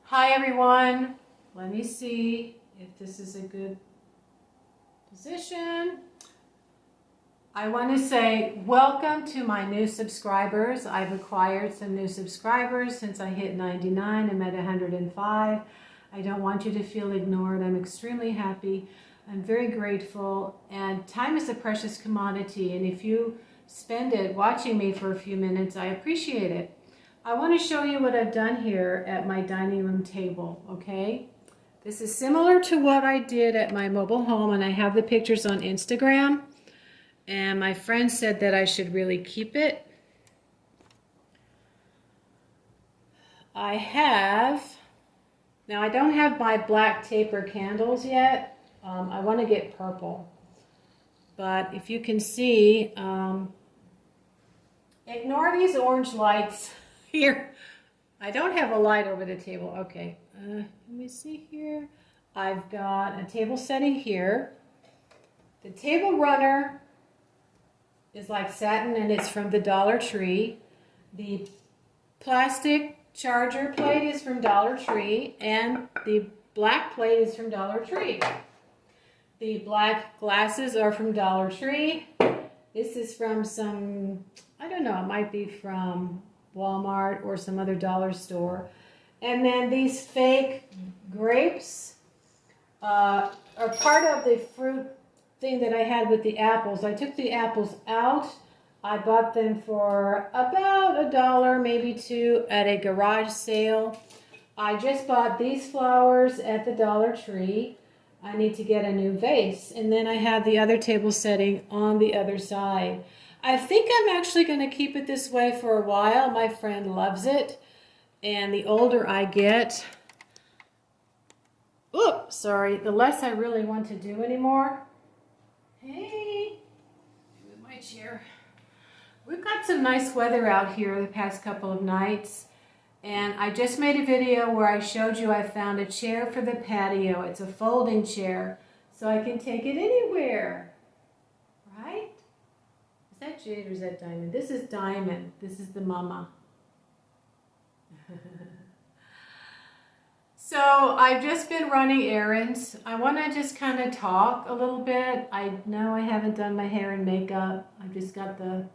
Hi everyone. Let me see if this is a good position. I want to say welcome to my new subscribers. I've acquired some new subscribers since I hit 99. I'm at 105. I don't want you to feel ignored. I'm extremely happy. I'm very grateful, and time is a precious commodity, and if you spend it watching me for a few minutes, I appreciate it. I want to show you what I've done here at my dining room table, okay? This is similar to what I did at my mobile home, and I have the pictures on Instagram, and my friend said that I should really keep it. Now I don't have my black taper candles yet. I want to get purple, but if you can see, ignore these orange lights here. I don't have a light over the table. Okay, let me see here. I've got a table setting here. The table runner is like satin and it's from the Dollar Tree. The plastic charger plate is from Dollar Tree, and the black plate is from Dollar Tree. The black glasses are from Dollar Tree. This is from some, I don't know, it might be from Walmart or some other dollar store. And then these fake grapes are part of the fruit thing that I had with the apples. I took the apples out. I bought them for about $1, maybe $2 at a garage sale. I just bought these flowers at the Dollar Tree. I need to get a new vase. And then I have the other table setting on the other side. I think I'm actually going to keep it this way for a while. My friend loves it. And the older I get, the less I really want to do anymore. Hey, move my chair. We've got some nice weather out here the past couple of nights. And I just made a video where I showed you I found a chair for the patio. It's a folding chair, so I can take it anywhere, right? Is that Jade or is that Diamond? This is Diamond. This is the mama. So I've just been running errands. I want to just kind of talk a little bit. I know I haven't done my hair and makeup. I've just got the,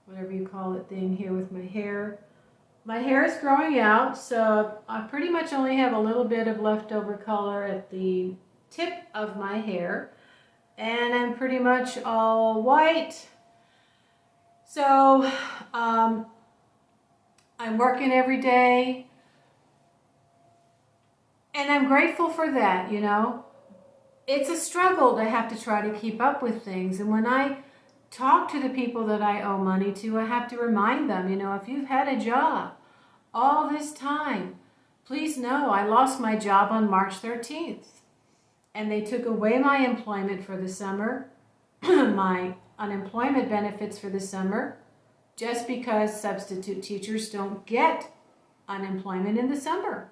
whatever you call it, thing here with my hair. My hair is growing out, so I pretty much only have a little bit of leftover color at the tip of my hair. And I'm pretty much all white. So I'm working every day. And I'm grateful for that, you know. It's a struggle to have to try to keep up with things. And when I talk to the people that I owe money to, I have to remind them, you know, if you've had a job all this time, please know I lost my job on March 13th. And they took away my employment for the summer, my unemployment benefits for the summer, just because substitute teachers don't get unemployment in the summer.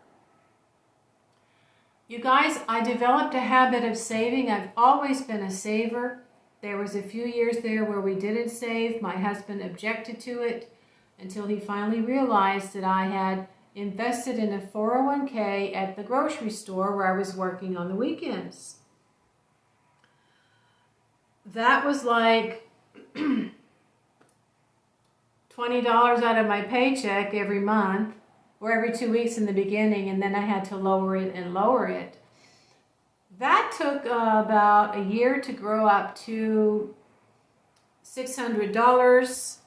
You guys, I developed a habit of saving. I've always been a saver. There was a few years there where we didn't save. My husband objected to it until he finally realized that I had invested in a 401k at the grocery store where I was working on the weekends. That was like $20 out of my paycheck every month, or every 2 weeks in the beginning, and then I had to lower it and lower it. That took about a year to grow up to $600.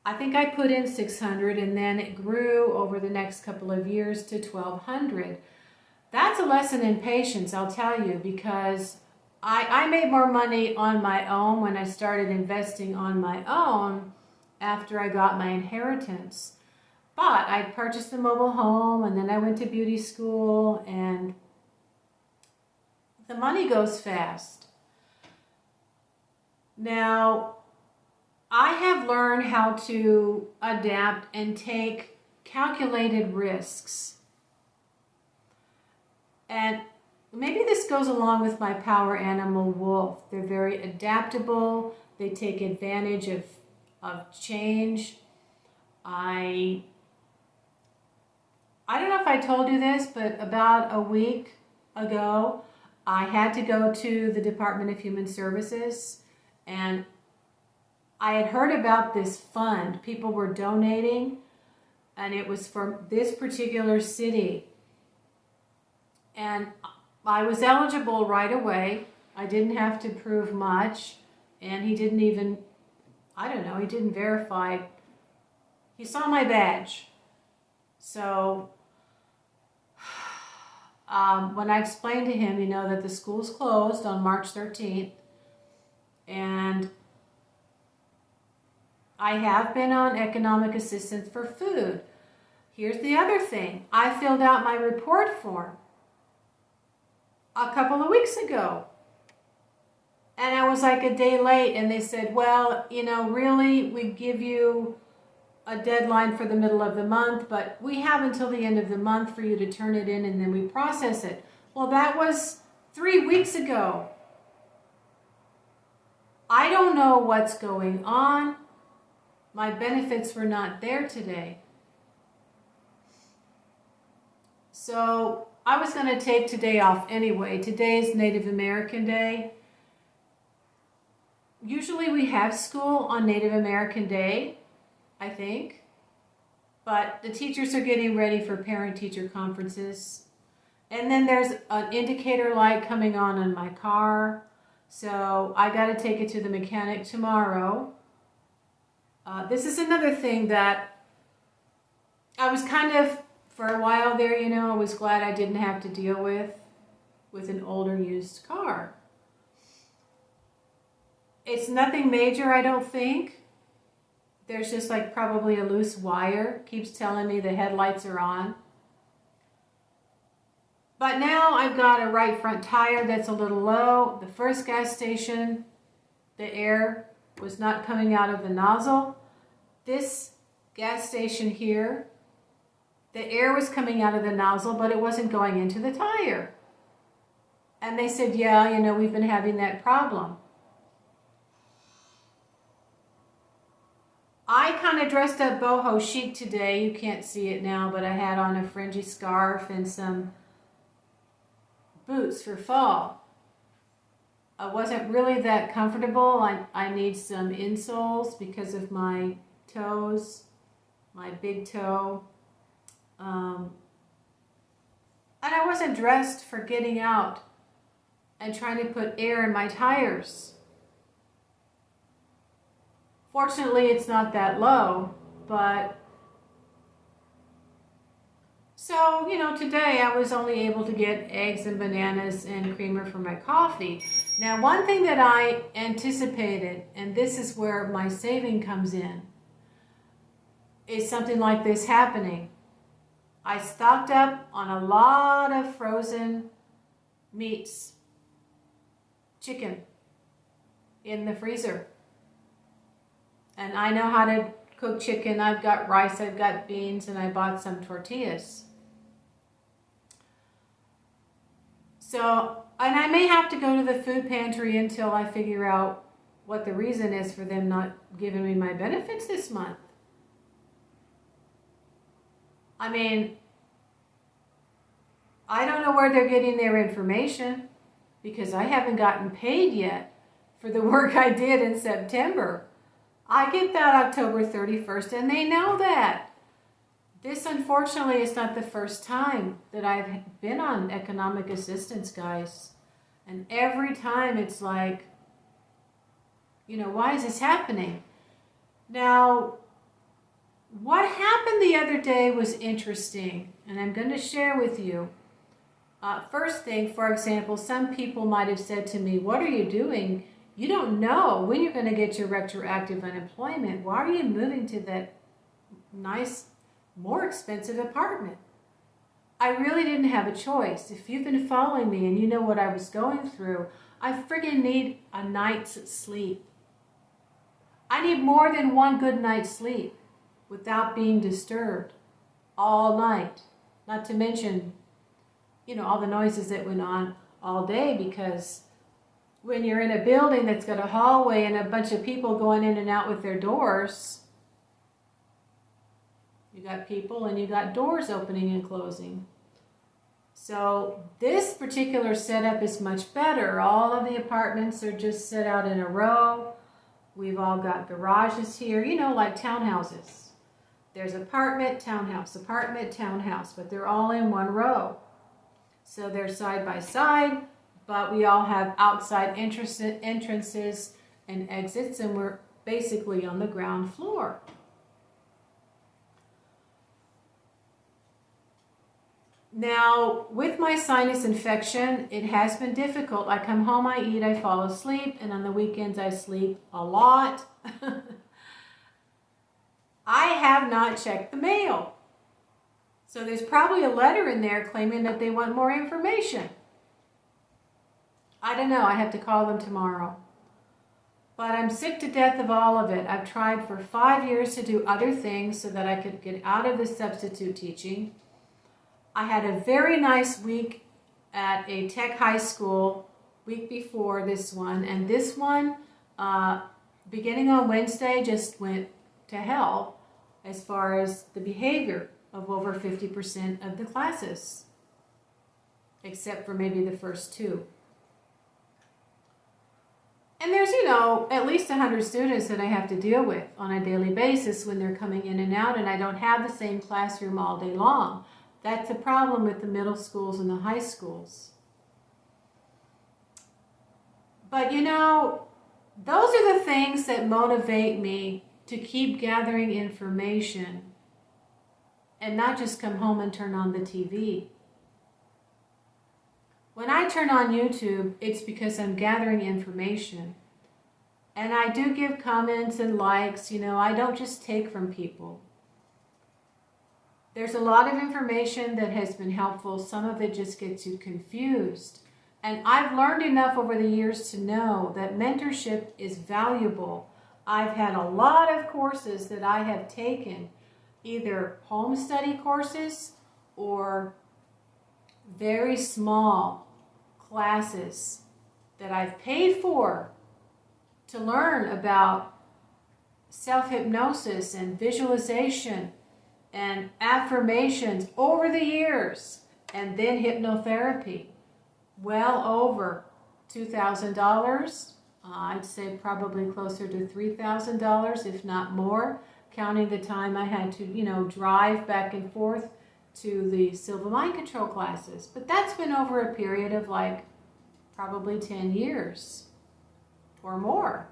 I think I put in $600, and then it grew over the next couple of years to $1,200. That's a lesson in patience, I'll tell you, because I made more money on my own when I started investing on my own after I got my inheritance. But I purchased a mobile home, and then I went to beauty school, and the money goes fast. Now, I have learned how to adapt and take calculated risks. And maybe this goes along with my power animal, wolf. They're very adaptable. They take advantage of change. I don't know know if I told you this, but about a week ago, I had to go to the Department of Human Services, and I had heard about this fund. People were donating, and it was for this particular city. And I was eligible right away. I didn't have to prove much, and he didn't even, I don't know, he didn't verify. He saw my badge. So when I explained to him, that the school's closed on March 13th, and I have been on economic assistance for food. Here's the other thing. I filled out my report form a couple of weeks ago. And I was like a day late, and they said, well, really, we give you a deadline for the middle of the month, but we have until the end of the month for you to turn it in, and then we process it. Well, that was 3 weeks ago. I don't know what's going on. My benefits were not there today. So I was going to take today off anyway. Today is Native American Day. Usually we have school on Native American Day, I think. But the teachers are getting ready for parent-teacher conferences. And then there's an indicator light coming on my car. So I got to take it to the mechanic tomorrow. This is another thing that I was kind of, for a while there, I was glad I didn't have to deal with an older used car. It's nothing major, I don't think. There's just like probably a loose wire. Keeps telling me the headlights are on. But now I've got a right front tire that's a little low. The first gas station, the air was not coming out of the nozzle. This gas station here, the air was coming out of the nozzle, but it wasn't going into the tire. And they said, yeah, we've been having that problem. I kind of dressed up boho chic today. You can't see it now, but I had on a fringy scarf and some boots for fall. I wasn't really that comfortable. I need some insoles because of my toes, my big toe. And I wasn't dressed for getting out and trying to put air in my tires. Fortunately, it's not that low, but so, today I was only able to get eggs and bananas and creamer for my coffee. Now, one thing that I anticipated, and this is where my saving comes in, is something like this happening. I stocked up on a lot of frozen meats, chicken, in the freezer. And I know how to cook chicken. I've got rice, I've got beans, and I bought some tortillas. So, and I may have to go to the food pantry until I figure out what the reason is for them not giving me my benefits this month. I mean, I don't know where they're getting their information because I haven't gotten paid yet for the work I did in September. I get that October 31st, and they know that. This, unfortunately, is not the first time that I've been on economic assistance, guys. And every time it's like, why is this happening? Now, what happened the other day was interesting, and I'm going to share with you. First thing, for example, some people might have said to me, what are you doing? You don't know when you're going to get your retroactive unemployment. Why are you moving to that nice, more expensive apartment? I really didn't have a choice. If you've been following me and you know what I was going through, I friggin' need a night's sleep. I need more than one good night's sleep without being disturbed all night. Not to mention, all the noises that went on all day, because when you're in a building that's got a hallway and a bunch of people going in and out with their doors, You got people and you got doors opening and closing. So this particular setup is much better. All of the apartments are just set out in a row. We've all got garages here, you know, like townhouses. There's apartment, townhouse, but they're all in one row. So they're side by side, but we all have outside entrances and exits, and we're basically on the ground floor. Now, with my sinus infection, it has been difficult. I come home, I eat, I fall asleep, and on the weekends I sleep a lot. I have not checked the mail. So there's probably a letter in there claiming that they want more information. I don't know, I have to call them tomorrow. But I'm sick to death of all of it. I've tried for 5 years to do other things so that I could get out of the substitute teaching. I had a very nice week at a tech high school week before this one, and this one, beginning on Wednesday, just went to hell as far as the behavior of over 50% of the classes, except for maybe the first 2. And there's, you know, at least 100 students that I have to deal with on a daily basis when they're coming in and out, and I don't have the same classroom all day long. That's a problem with the middle schools and the high schools. But you know, those are the things that motivate me to keep gathering information and not just come home and turn on the TV. When I turn on YouTube, it's because I'm gathering information. And I do give comments and likes, you know, I don't just take from people. There's a lot of information that has been helpful. Some of it just gets you confused. And I've learned enough over the years to know that mentorship is valuable. I've had a lot of courses that I have taken, either home study courses or very small classes that I've paid for to learn about self-hypnosis and visualization and affirmations over the years, and then hypnotherapy. Well over $2,000. I'd say probably closer to $3,000, if not more, counting the time I had to, you know, drive back and forth to the Silva Mind Control classes. But that's been over a period of like probably 10 years or more.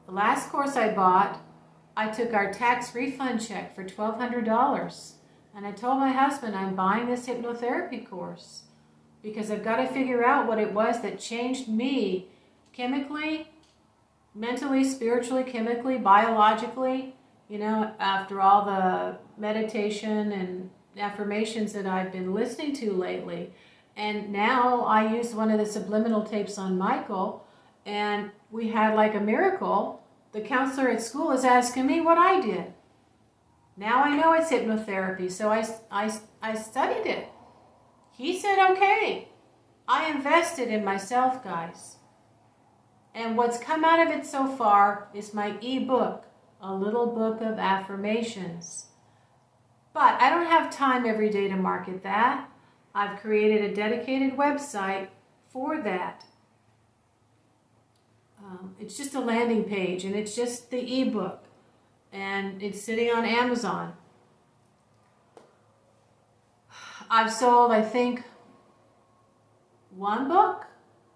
The last course I bought, I took our tax refund check for $1,200, and I told my husband I'm buying this hypnotherapy course because I've got to figure out what it was that changed me chemically, mentally, spiritually, chemically, biologically, you know, after all the meditation and affirmations that I've been listening to lately. And now I use one of the subliminal tapes on Michael, and we had like a miracle. The counselor at school is asking me what I did. Now I know it's hypnotherapy, so I studied it. He said, okay. I invested in myself, guys. And what's come out of it so far is my ebook, a little book of affirmations. But I don't have time every day to market that. I've created a dedicated website for that. It's just a landing page, and it's just the ebook, and it's sitting on Amazon. I've sold, I think, 1 book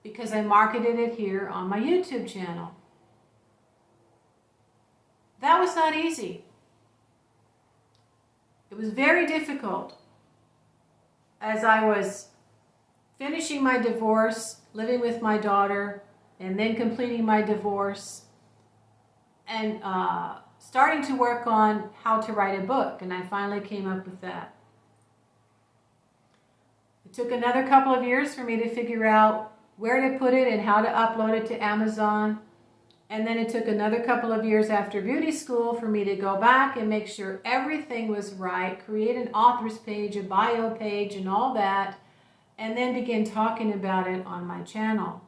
because I marketed it here on my YouTube channel. That was not easy. It was very difficult as I was finishing my divorce, living with my daughter, and then completing my divorce, and starting to work on how to write a book, and I finally came up with that. It took another couple of years for me to figure out where to put it and how to upload it to Amazon, and then it took another couple of years after beauty school for me to go back and make sure everything was right, create an author's page, a bio page, and all that, and then begin talking about it on my channel.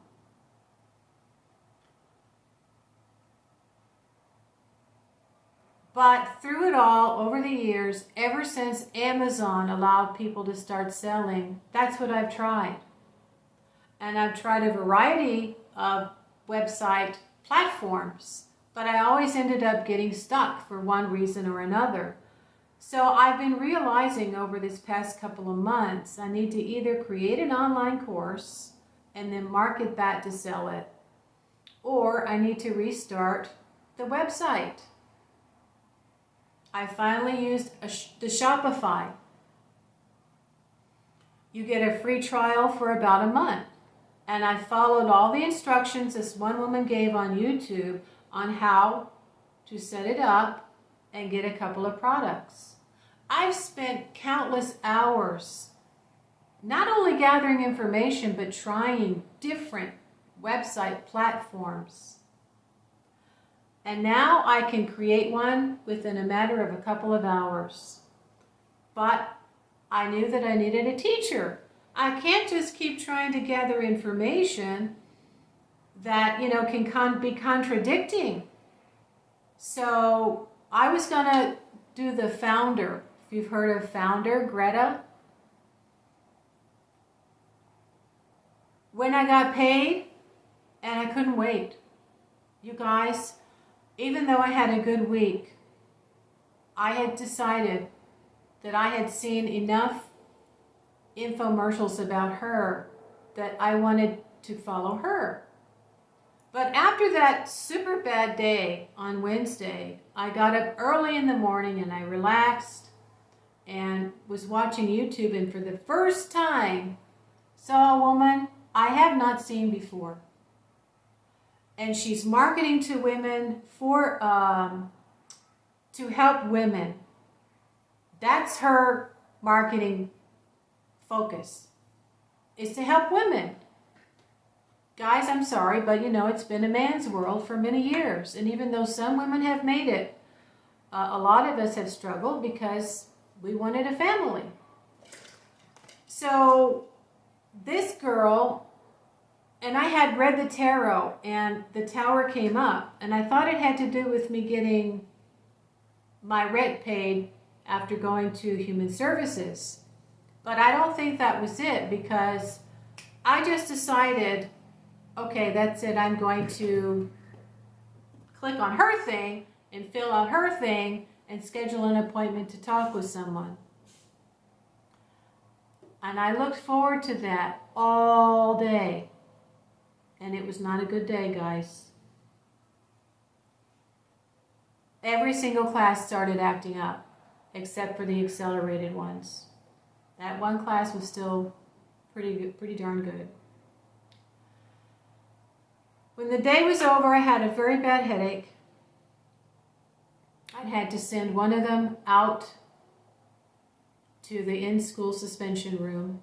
But through it all, over the years, ever since Amazon allowed people to start selling, that's what I've tried. And I've tried a variety of website platforms, but I always ended up getting stuck for one reason or another. So I've been realizing over this past couple of months, I need to either create an online course and then market that to sell it, or I need to restart the website. I finally used the Shopify. You get a free trial for about a month. And I followed all the instructions this one woman gave on YouTube on how to set it up and get a couple of products. I've spent countless hours not only gathering information, but trying different website platforms. And now I can create one within a matter of a couple of hours. But I knew that I needed a teacher. I can't just keep trying to gather information that, can be contradicting. So I was going to do the Founder. If you've heard of Founder, Greta. When I got paid, and I couldn't wait. You guys, even though I had a good week, I had decided that I had seen enough infomercials about her that I wanted to follow her. But after that super bad day on Wednesday, I got up early in the morning and I relaxed and was watching YouTube, and for the first time saw a woman I have not seen before. And she's marketing to women for to help women. That's her marketing focus, is to help women. Guys, I'm sorry, but it's been a man's world for many years. And even though some women have made it, a lot of us have struggled because we wanted a family. So this girl, and I had read the tarot and the Tower came up, and I thought it had to do with me getting my rent paid after going to Human Services. But I don't think that was it, because I just decided, okay, that's it. I'm going to click on her thing and fill out her thing and schedule an appointment to talk with someone. And I looked forward to that all day. And it was not a good day, guys. Every single class started acting up, except for the accelerated ones. That one class was still pretty darn good. When the day was over, I had a very bad headache. I had to send one of them out to the in-school suspension room.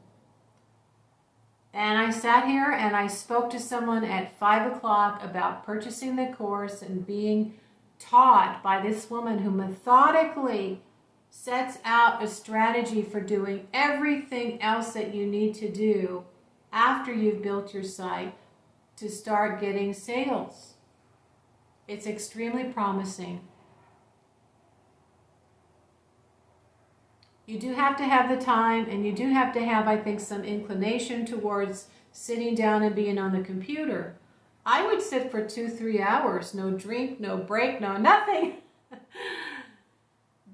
And I sat here and I spoke to someone at 5 o'clock about purchasing the course and being taught by this woman who methodically sets out a strategy for doing everything else that you need to do after you've built your site to start getting sales. It's extremely promising. You do have to have the time, and you do have to have, I think, some inclination towards sitting down and being on the computer. I would sit for 2-3 hours, no drink, no break, no nothing.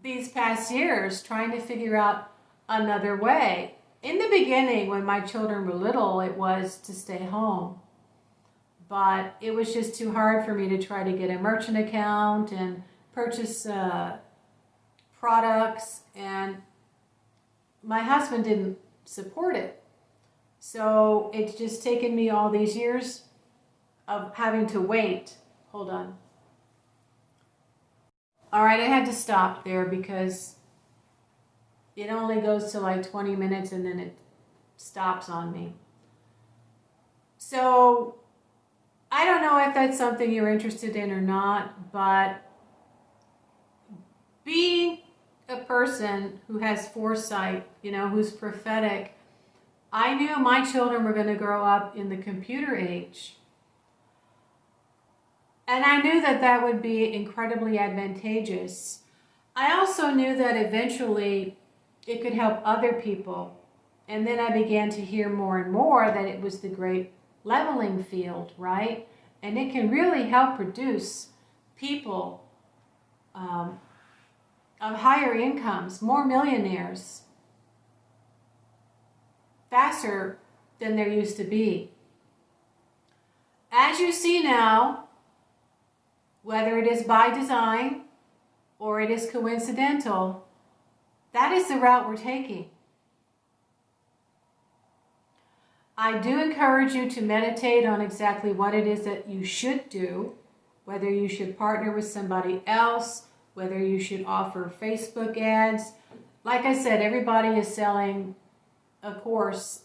These past years, trying to figure out another way. In the beginning, when my children were little, it was to stay home. But it was just too hard for me to try to get a merchant account and purchase products, and my husband didn't support it. So it's just taken me all these years of having to wait. Hold on. All right, I had to stop there because it only goes to like 20 minutes and then it stops on me. So I don't know if that's something you're interested in or not, but being a person who has foresight, who's prophetic, I knew my children were going to grow up in the computer age. And I knew that that would be incredibly advantageous I also knew that eventually it could help other people. And then I began to hear more and more that it was the great leveling field, right? And it can really help produce people of higher incomes, more millionaires, faster than there used to be. As you see now, whether it is by design or it is coincidental, that is the route we're taking. I do encourage you to meditate on exactly what it is that you should do, whether you should partner with somebody else, whether you should offer Facebook ads. Like I said, everybody is selling a course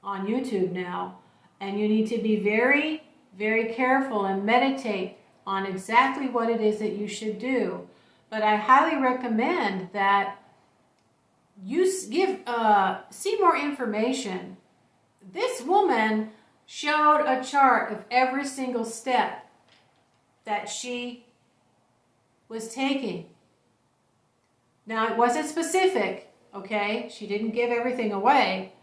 on YouTube now, and you need to be very, very careful and meditate on exactly what it is that you should do. But I highly recommend that you see more information. This woman showed a chart of every single step that she was taking. Now, it wasn't specific, okay? She didn't give everything away.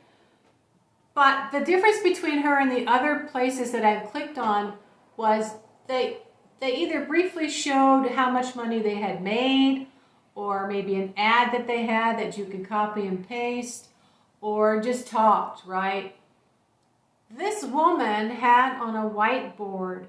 But the difference between her and the other places that I've clicked on was they either briefly showed how much money they had made, or maybe an ad that they had that you could copy and paste, or just talked, right? This woman had on a whiteboard.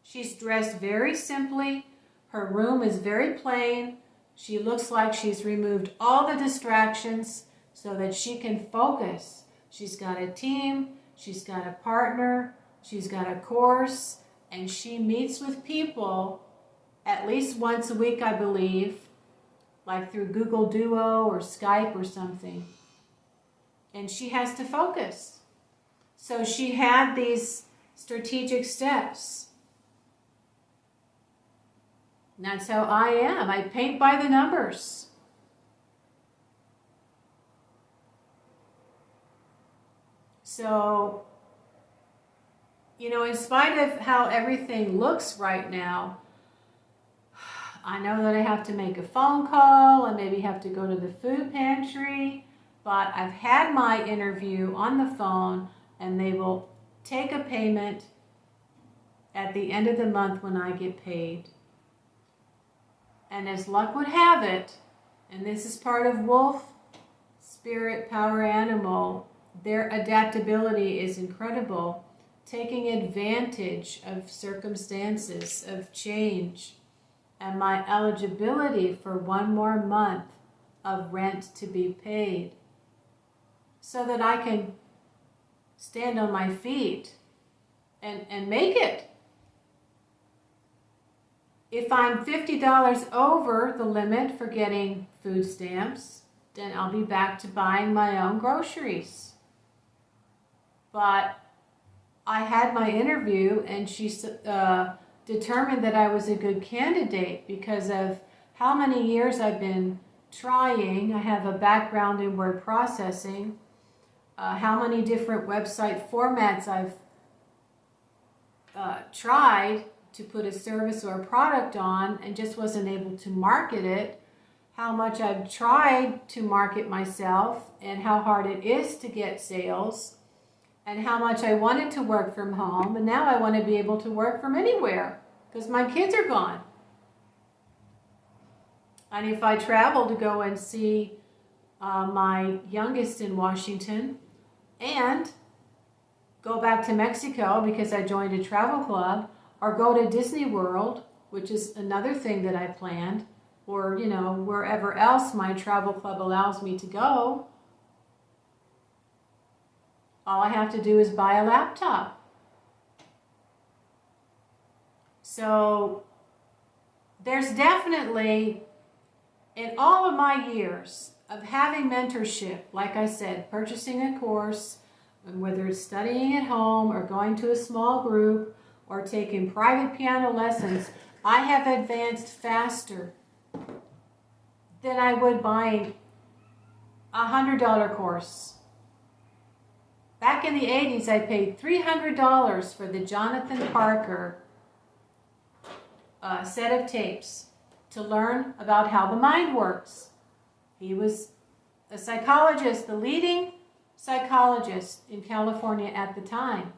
She's dressed very simply. Her room is very plain. She looks like she's removed all the distractions so that she can focus. She's got a team, she's got a partner, she's got a course, and she meets with people at least once a week, I believe, like through Google Duo or Skype or something. And she has to focus. So she had these strategic steps. And that's how I am. I paint by the numbers. So, you know, in spite of how everything looks right now, I know that I have to make a phone call and maybe have to go to the food pantry, but I've had my interview on the phone and they will take a payment at the end of the month when I get paid. And as luck would have it, and this is part of wolf, spirit, power animal, their adaptability is incredible, taking advantage of circumstances, of change, and my eligibility for one more month of rent to be paid so that I can stand on my feet and make it. If I'm $50 over the limit for getting food stamps, then I'll be back to buying my own groceries. But I had my interview and she determined that I was a good candidate because of how many years I've been trying. I have a background in word processing, how many different website formats I've tried to put a service or a product on and just wasn't able to market it, how much I've tried to market myself and how hard it is to get sales, and how much I wanted to work from home, and now I want to be able to work from anywhere because my kids are gone. And if I travel to go and see my youngest in Washington and go back to Mexico because I joined a travel club, or go to Disney World, which is another thing that I planned, or, you know, wherever else my travel club allows me to go, all I have to do is buy a laptop. So there's definitely, in all of my years of having mentorship, like I said, purchasing a course, and whether it's studying at home or going to a small group or taking private piano lessons, I have advanced faster than I would buying a $100 course. Back in the 80s, I paid $300 for the Jonathan Parker set of tapes to learn about how the mind works. He was a psychologist, the leading psychologist in California at the time.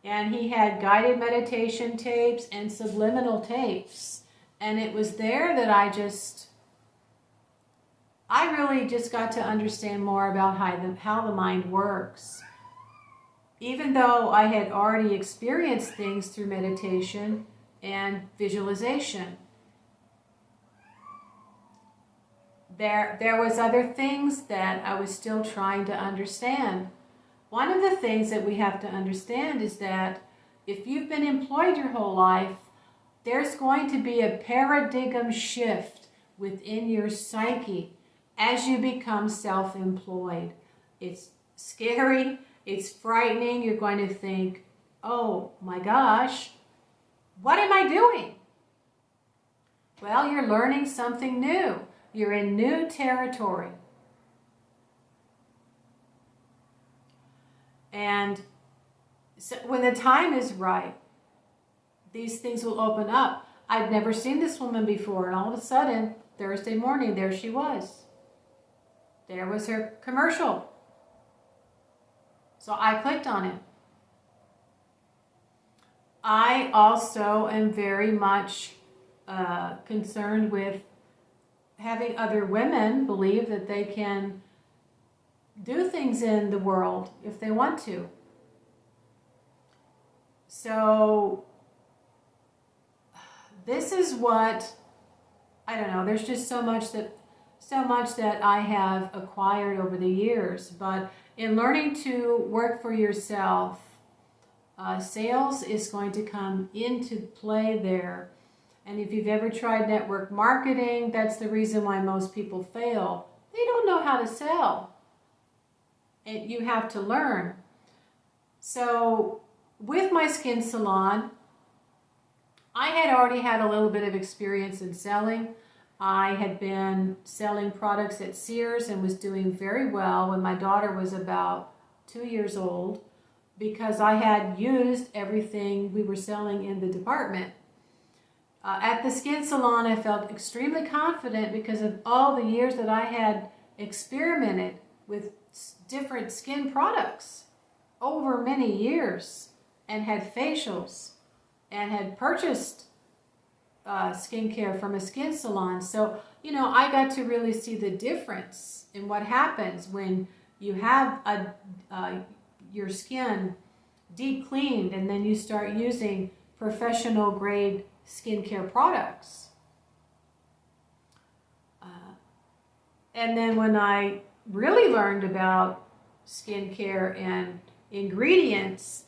And he had guided meditation tapes and subliminal tapes. And it was there that I really just got to understand more about how the mind works. Even though I had already experienced things through meditation and visualization, there was other things that I was still trying to understand. One of the things that we have to understand is that if you've been employed your whole life, there's going to be a paradigm shift within your psyche as you become self-employed. It's scary, it's frightening. You're going to think, oh my gosh, what am I doing? Well, you're learning something new. You're in new territory. And so when the time is right, these things will open up. I'd never seen this woman before, and all of a sudden, Thursday morning, there she was. There was her commercial. So I clicked on it. I also am very much concerned with having other women believe that they can do things in the world if they want to. So this is what, I don't know, there's just so much that I have acquired over the years. But in learning to work for yourself, sales is going to come into play there. And if you've ever tried network marketing, that's the reason why most people fail. They don't know how to sell. And you have to learn. So with my skin salon, I had already had a little bit of experience in selling. I had been selling products at Sears and was doing very well when my daughter was about 2 years old, because I had used everything we were selling in the department. At the skin salon, I felt extremely confident because of all the years that I had experimented with different skin products over many years, and had facials and had purchased skincare from a skin salon. So, I got to really see the difference in what happens when you have your skin deep cleaned and then you start using professional grade skincare products. And then when I really learned about skincare and ingredients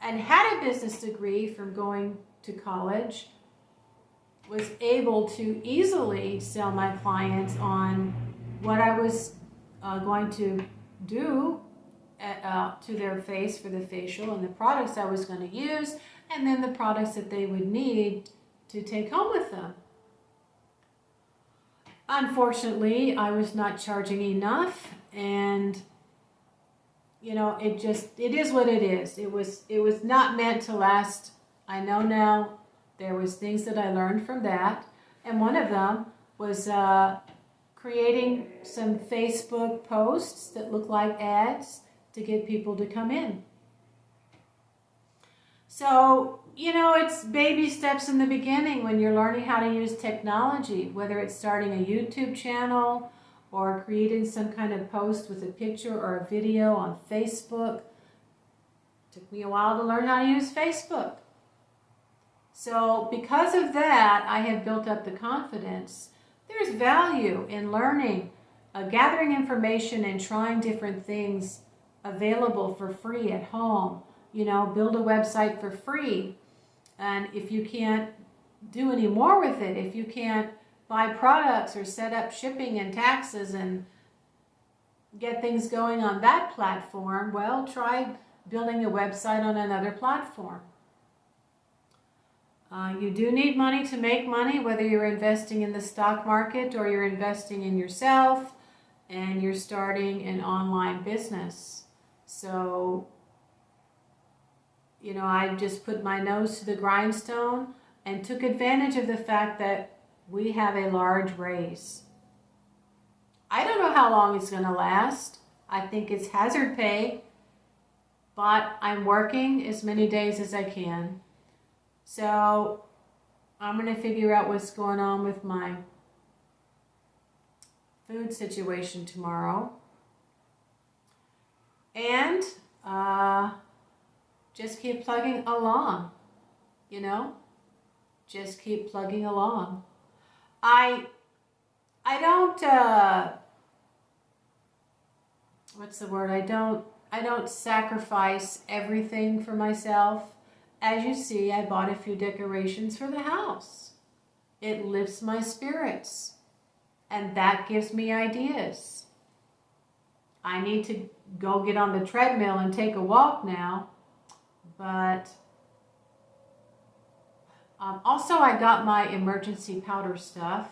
and had a business degree from going to college, was able to easily sell my clients on what I was going to do to their face for the facial, and the products I was going to use, and then the products that they would need to take home with them. Unfortunately, I was not charging enough, and it is what it is. It was not meant to last. I know now. There was things that I learned from that, and one of them was creating some Facebook posts that look like ads to get people to come in. So, it's baby steps in the beginning when you're learning how to use technology, whether it's starting a YouTube channel or creating some kind of post with a picture or a video on Facebook. It took me a while to learn how to use Facebook. So because of that, I have built up the confidence. There's value in learning, gathering information and trying different things available for free at home. Build a website for free. And if you can't do any more with it, if you can't buy products or set up shipping and taxes and get things going on that platform, well, try building a website on another platform. You do need money to make money, whether you're investing in the stock market or you're investing in yourself and you're starting an online business. So, I just put my nose to the grindstone and took advantage of the fact that we have a large raise. I don't know how long it's going to last. I think it's hazard pay, but I'm working as many days as I can. So I'm going to figure out what's going on with my food situation tomorrow. And just keep plugging along, you know? Just keep plugging along. I don't, what's the word? I don't sacrifice everything for myself. As you see, I bought a few decorations for the house. It lifts my spirits, and that gives me ideas. I need to go get on the treadmill and take a walk now, but also I got my emergency powder stuff,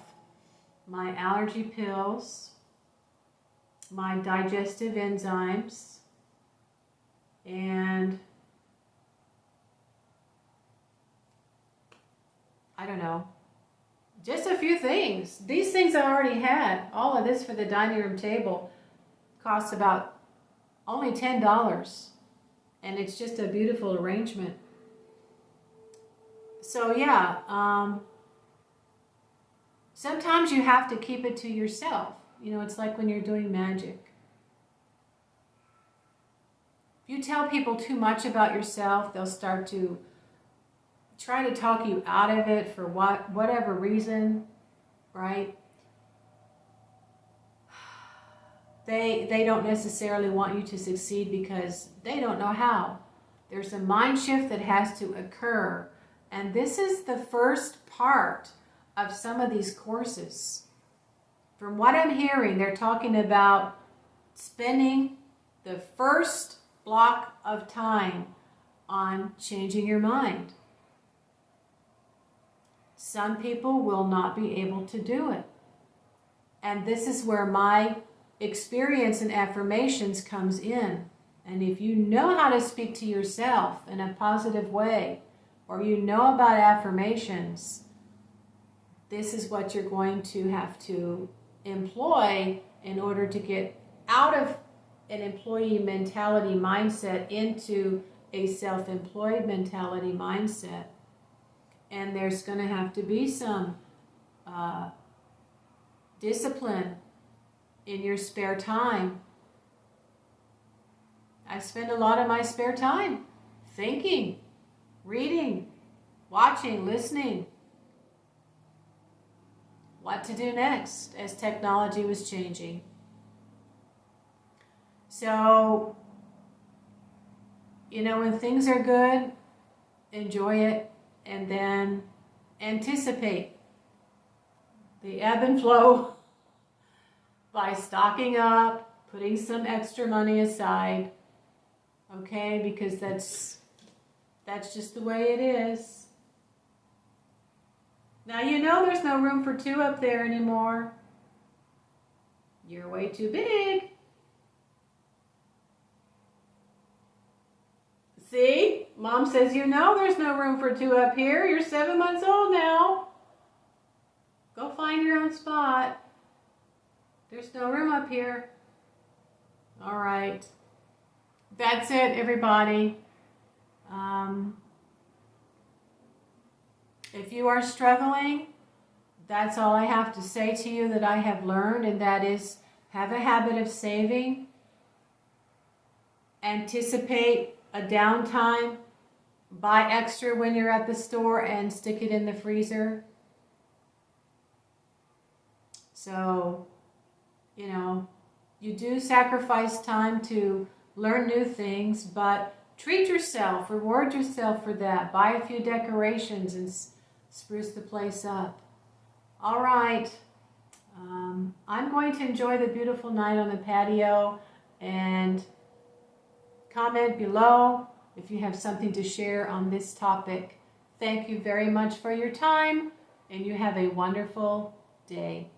my allergy pills, my digestive enzymes, and I don't know, just a few things. These things I already had. All of this for the dining room table costs about only $10, and it's just a beautiful arrangement. So yeah, sometimes you have to keep it to yourself. You know, it's like when you're doing magic. If you tell people too much about yourself, they'll start to try to talk you out of it for whatever reason, right? They don't necessarily want you to succeed because they don't know how. There's a mind shift that has to occur. And this is the first part of some of these courses. From what I'm hearing, they're talking about spending the first block of time on changing your mind. Some people will not be able to do it. And this is where my experience in affirmations comes in. And if you know how to speak to yourself in a positive way, or you know about affirmations, this is what you're going to have to employ in order to get out of an employee mentality mindset into a self-employed mentality mindset. And there's going to have to be some discipline in your spare time. I spend a lot of my spare time thinking, reading, watching, listening. What to do next as technology was changing. So, you know, when things are good, enjoy it, and then anticipate the ebb and flow by stocking up, putting some extra money aside, okay, because that's just the way it is. Now you know there's no room for two up there anymore. You're way too big. See? Mom says you know there's no room for two up here. You're 7 months old now. Go find your own spot. There's no room up here. All right. That's it, everybody. If you are struggling, that's all I have to say to you that I have learned, and that is have a habit of saving. Anticipate a downtime. Buy extra when you're at the store and stick it in the freezer. So, you know, you do sacrifice time to learn new things, but treat yourself, reward yourself for that. Buy a few decorations and spruce the place up. All right. I'm going to enjoy the beautiful night on the patio, and comment below if you have something to share on this topic. Thank you very much for your time, and you have a wonderful day.